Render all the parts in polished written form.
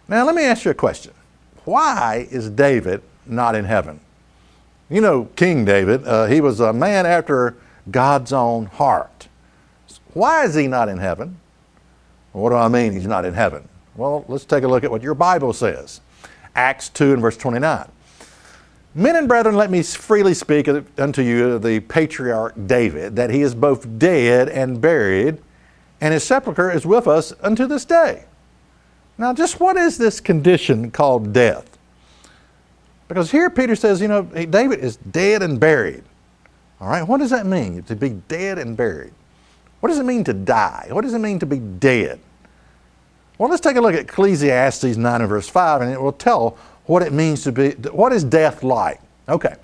Now let me ask you a question. Why is David not in heaven? You know King David, he was a man after God's own heart. Why is he not in heaven? What do I mean he's not in heaven? Well, let's take a look at what your Bible says. Acts 2 and verse 29. Men and brethren, let me freely speak unto you of the patriarch David, that he is both dead and buried, and his sepulchre is with us unto this day. Now, just what is this condition called death? Because here Peter says, you know, David is dead and buried. All right, what does that mean, to be dead and buried? What does it mean to die? What does it mean to be dead? Well, let's take a look at Ecclesiastes 9 and verse 5, and it will tell what it means to be, what is death like? Okay,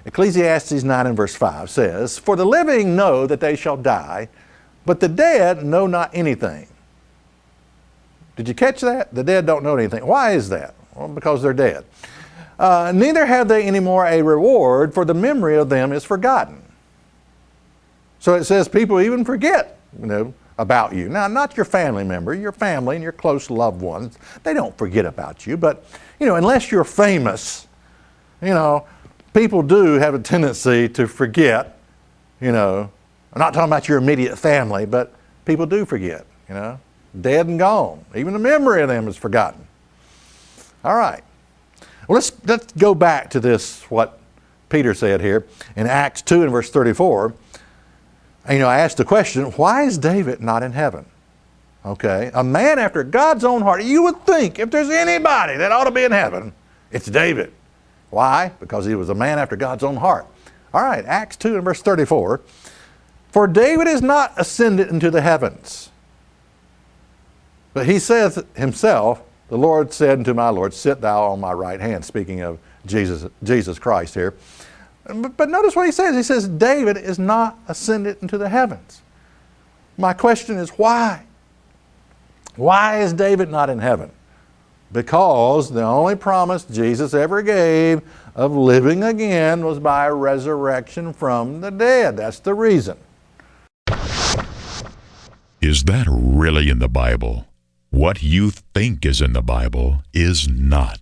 Ecclesiastes 9 and verse 5 says, for the living know that they shall die, but the dead know not anything. Did you catch that? The dead don't know anything. Why is that? Well, because they're dead. Neither have they any more a reward, for the memory of them is forgotten. So it says people even forget, you know, about you. Now, not your family member, your family and your close loved ones, they don't forget about you, but, you know, unless you're famous, you know, people do have a tendency to forget, you know. I'm not talking about your immediate family, but people do forget, you know, dead and gone. Even the memory of them is forgotten. All right. Well, let's go back to this, what Peter said here in Acts 2 and verse 34. You know, I asked the question, why is David not in heaven? Okay, a man after God's own heart. You would think if there's anybody that ought to be in heaven, it's David. Why? Because he was a man after God's own heart. All right, Acts 2 and verse 34. For David is not ascended into the heavens, but he says himself, the Lord said unto my Lord, sit thou on my right hand, speaking of Jesus Christ here. But notice what he says. He says, David is not ascended into the heavens. My question is, why? Why is David not in heaven? Because the only promise Jesus ever gave of living again was by resurrection from the dead. That's the reason. Is that really in the Bible? What you think is in the Bible is not.